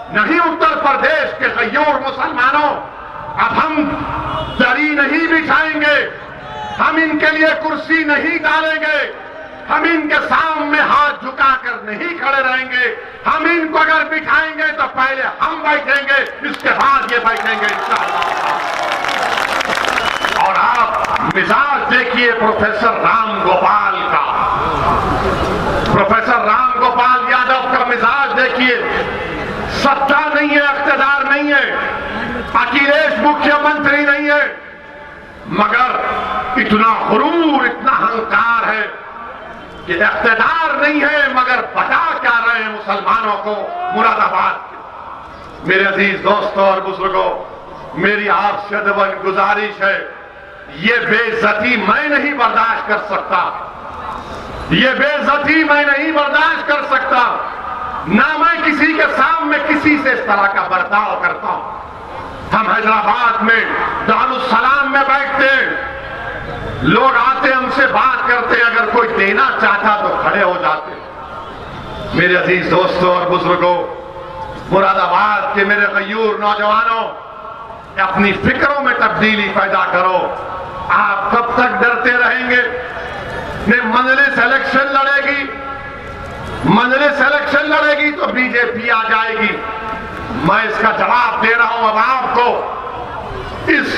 नहीं उत्तर प्रदेश के गयूर मुसलमानों, अब हम दरी नहीं बिछाएंगे, हम इनके लिए कुर्सी नहीं डालेंगे, हम इनके सामने हाथ झुकाकर नहीं खड़े रहेंगे। हम इनको अगर बिठाएंगे तो पहले हम बैठेंगे, इसके बाद ये बैठेंगे इंशाअल्लाह। और आप मिजाज देखिए प्रोफेसर राम गोपाल का, प्रोफेसर राम गोपाल यादव का मिजाज देखिए। सत्ता नहीं है, इख्तिदार नहीं है, अखिलेश मुख्यमंत्री नहीं है, मगर इतना गुरूर, इतना अहंकार है कि इख्तिदार नहीं है मगर बता क्या रहे हैं मुसलमानों को मुरादाबाद। मेरे अजीज दोस्तों और बुजुर्गों, मेरी आपसे अदबन गुजारिश है, ये बेइज्जती मैं नहीं बर्दाश्त कर सकता, ये बेइज्जती मैं नहीं बर्दाश्त कर सकता। ना मैं किसी के सामने किसी से इस तरह का बर्ताव करता हूं। हम हैदराबाद में दारुस्सलाम में बैठते हैं, लोग आते हमसे बात करते, अगर कोई देना चाहता तो खड़े हो जाते। मेरे अजीज दोस्तों और बुजुर्गों, मुरादाबाद के मेरे गयूर नौजवानों, अपनी फिक्रों में तब्दीली पैदा करो। आप कब तक डरते रहेंगे? मजलिस इलेक्शन लड़ेगी, मजलिस इलेक्शन लड़ेगी तो बीजेपी आ जाएगी। मैं इसका जवाब दे रहा हूं अब आपको।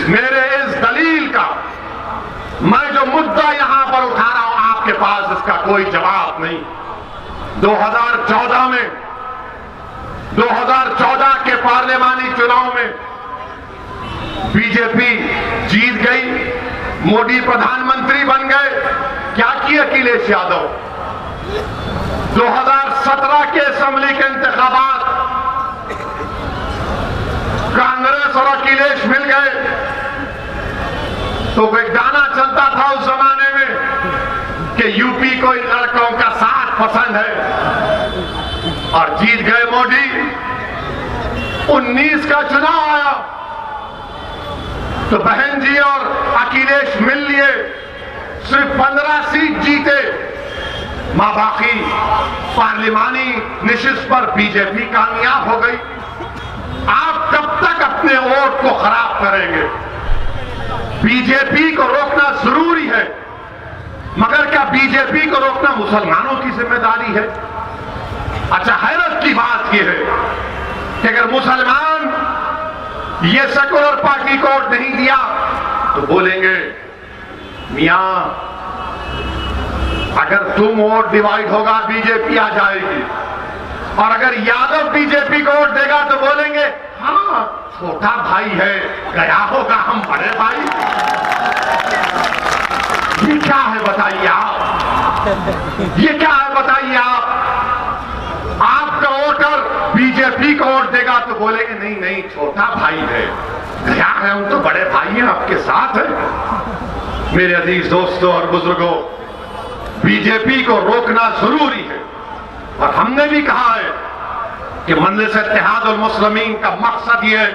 मेरे इस दलील का, मैं जो मुद्दा यहां पर उठा रहा हूं, आपके पास इसका कोई जवाब नहीं। 2014 के पार्लियामानी चुनाव में बीजेपी जीत गई, मोदी प्रधानमंत्री बन गए। क्या किया अखिलेश यादव? 2017 के असेंबली के इंतखाबात, कांग्रेस और अखिलेश मिल गए तो एक गाना चलता था उस जमाने में कि यूपी को इन लड़कों का साथ पसंद है, और जीत गए मोदी। 19 का चुनाव आया तो बहन जी और अखिलेश मिल लिए, सिर्फ 15 सीट जीते। मां बाकी पार्लिमानी निशिस्त पर बीजेपी कामयाब हो गई। आप कब तक अपने वोट को खराब करेंगे? बीजेपी को रोकना जरूरी है, मगर क्या बीजेपी को रोकना मुसलमानों की जिम्मेदारी है? अच्छा, हैरत की बात यह है कि अगर मुसलमान ये सेकुलर पार्टी को वोट नहीं दिया तो बोलेंगे मियां अगर तुम वोट डिवाइड होगा बीजेपी आ जाएगी, और अगर यादव बीजेपी को वोट देगा तो बोलेंगे हाँ छोटा भाई है, गया होगा हम बड़े भाई। ये क्या है बताइए आप, ये क्या है बताइए आप? आपका वोटर बीजेपी को वोट देगा तो बोलेंगे नहीं नहीं छोटा भाई है, गया है, हम तो बड़े भाई हैं, आपके साथ है। मेरे अजीज दोस्तों और बुजुर्गों, बीजेपी को रोकना जरूरी है, और हमने भी कहा है कि मजलिस इत्तेहादुल मुस्लिमीन का मकसद यह है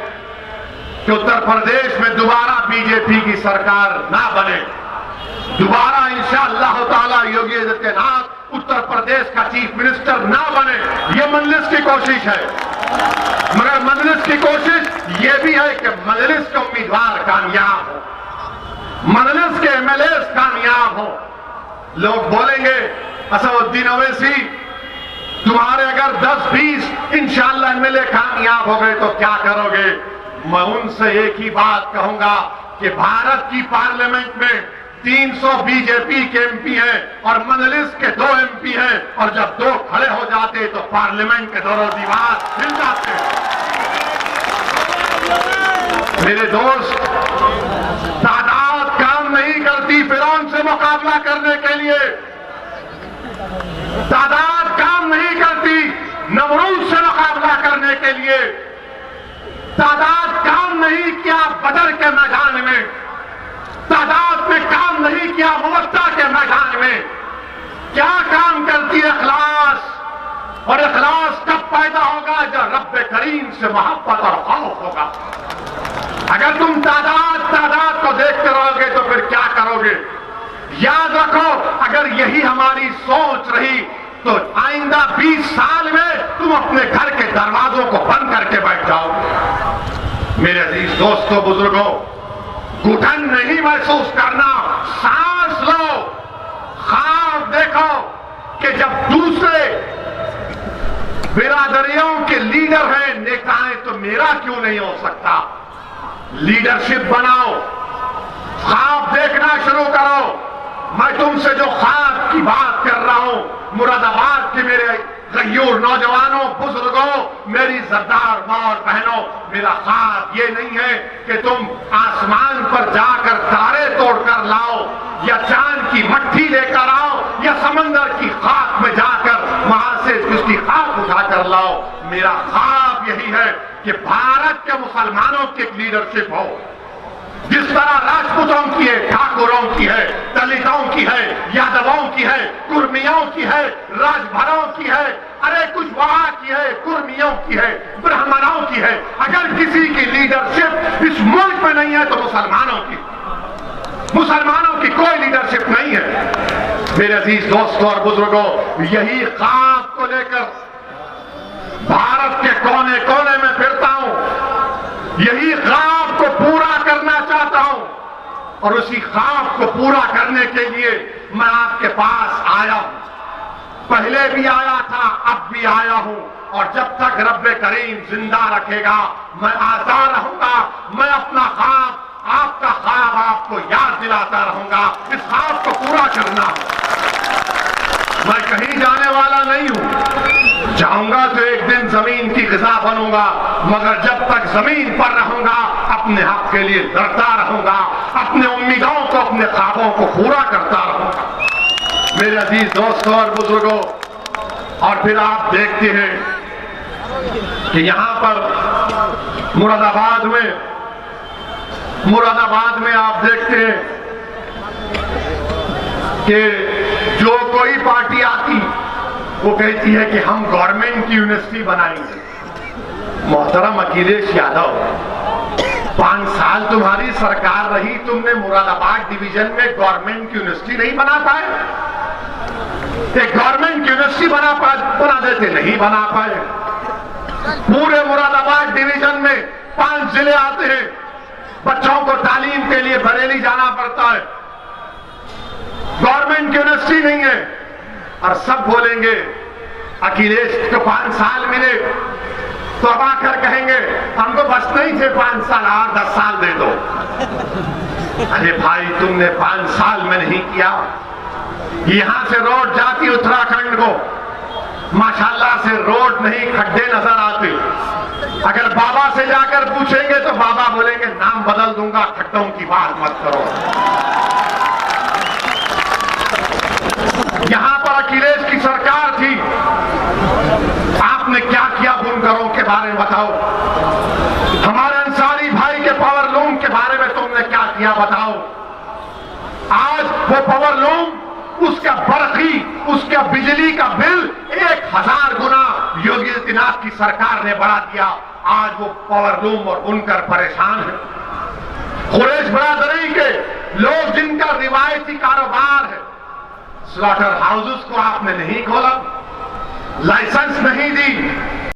कि उत्तर प्रदेश में दोबारा बीजेपी की सरकार ना बने, दोबारा इंशाअल्लाह ताला योगी आदित्यनाथ उत्तर प्रदेश का चीफ मिनिस्टर ना बने। यह मजलिस की कोशिश है, मगर मजलिस की कोशिश यह भी है कि मजलिस के उम्मीदवार कामयाब हो, मजलिस के एमएलए कामयाब हो। लोग बोलेंगे असदुद्दीन ओवैसी तुम्हारे अगर 10-20 इंशाअल्लाह एमएलए कामयाब हो गए तो क्या करोगे? मैं उनसे एक ही बात कहूंगा कि भारत की पार्लियामेंट में 300 बीजेपी के एमपी हैं और मजलिस के 2 एमपी हैं, और जब 2 खड़े हो जाते तो पार्लियामेंट के दोनों दीवार हिल जाते। मेरे दोस्त, तादाद काम नहीं करती फिरौन से मुकाबला करने के लिए, तादाद काम नहीं करती नमरूद से मुकाबला करने के लिए, तादाद काम नहीं किया बदर के मैदान में, तादाद में काम नहीं किया मुवत्ता के मैदान में। क्या काम करती है इखलास, और इखलास कब पैदा होगा? जब रब्बे करीम से मोहब्बत और खौफ होगा। अगर तुम तादाद को देखते रहोगे तो फिर क्या करोगे? याद रखो, अगर यही हमारी सोच रही तो आइंदा 20 साल में तुम अपने घर के दरवाजों को बंद करके बैठ जाओगे। मेरे अजीज दोस्तों, बुजुर्गों, घुटन नहीं महसूस करना, सांस लो, ख्वाब देखो कि जब दूसरे बिरादरियों के लीडर हैं, नेता हैं, तो मेरा क्यों नहीं हो सकता। लीडरशिप बनाओ, ख्वाब देखना शुरू करो। मैं तुमसे जो ख्वाब की बात कर रहा हूं, मुरादाबाद के मेरे गयूर नौजवानों, बुजुर्गों, मेरी सरदार मां और बहनों, मेरा ख्वाब ये नहीं है कि तुम आसमान पर जाकर तारे तोड़कर लाओ, या चांद की मट्टी लेकर आओ, या समंदर की खाक में जाकर वहां से उसकी खाक उठाकर लाओ। मेरा ख्वाब यही है कि भारत के मुसलमानों की एक लीडरशिप हो, जिस तरह राजपूतों की है, ठाकुरों की है, दलितों की है, यादवों की है, कुर्मियों की है, राजभरों की है, अरे कुशवाहा की है, कुर्मियों की है, ब्राह्मणों की है। अगर किसी की लीडरशिप इस मुल्क में नहीं है तो मुसलमानों की कोई लीडरशिप नहीं है। मेरे अजीज दोस्तों और बुजुर्गों, यही ख्वाब को लेकर भारत के कोने कोने में फिरता हूं, यही ख्वाब को पूरा करना चाहता हूं, और उसी ख्वाब को पूरा करने के लिए मैं आपके पास आया हूं। पहले भी आया था, अब भी आया हूं, और जब तक रब्बे करीम जिंदा रखेगा मैं आता रहूंगा। मैं अपना ख्वाब, आपका ख्वाब आपको याद दिलाता रहूंगा। इस ख्वाब को पूरा करना है। मैं कहीं जाने वाला नहीं हूं, जाऊंगा तो एक दिन जमीन की ग़िज़ा बनूंगा, मगर जब तक जमीन पर रहूंगा अपने हक के लिए लड़ता रहूंगा, अपने उम्मीदों को, अपने ख्वाबों को पूरा करता रहूंगा। मेरे अजीज दोस्तों और बुजुर्गों, और फिर आप देखते हैं कि यहां पर मुरादाबाद में आप देखते हैं कि जो कोई पार्टी आती वो कहती है कि हम गवर्नमेंट की यूनिवर्सिटी बनाएंगे। मोहतरम अखिलेश यादव, 5 साल तुम्हारी सरकार रही, तुमने मुरादाबाद डिवीजन में गवर्नमेंट की यूनिवर्सिटी नहीं बना पाए? एक गवर्नमेंट यूनिवर्सिटी बना देते, नहीं बना पाए। पूरे मुरादाबाद डिवीजन में 5 जिले आते हैं, बच्चों को तालीम के लिए बरेली जाना पड़ता है, गवर्नमेंट यूनिवर्सिटी नहीं है। और सब बोलेंगे अखिलेश को 5 साल मिले, तो अब आकर कहेंगे हमको बस नहीं थे 5 साल, और 10 साल दे दो। अरे भाई, तुमने 5 साल में नहीं किया। यहां से रोड जाती उत्तराखंड को, माशाल्लाह से रोड नहीं, खड्डे नजर आते। अगर बाबा से जाकर पूछेंगे तो बाबा बोलेंगे नाम बदल दूंगा, खड्डों की बात मत करो। यहां पर अखिलेश की सरकार थी, आपने क्या किया बुनकरों के बारे में बताओ। हमारे अंसारी भाई के पावर लूम के बारे में तुमने क्या किया बताओ। आज वो पावर लूम, उसका बरखी, उसका बिजली का बिल 1000 गुना योगी आदित्यनाथ की सरकार ने बढ़ा दिया। आज वो पावर लूम और बुनकर परेशान है। कुरैश बरादरी के लोग जिनका रिवायती कारोबार है, स्लॉटर हाउसेस को आपने नहीं खोला, लाइसेंस नहीं दी,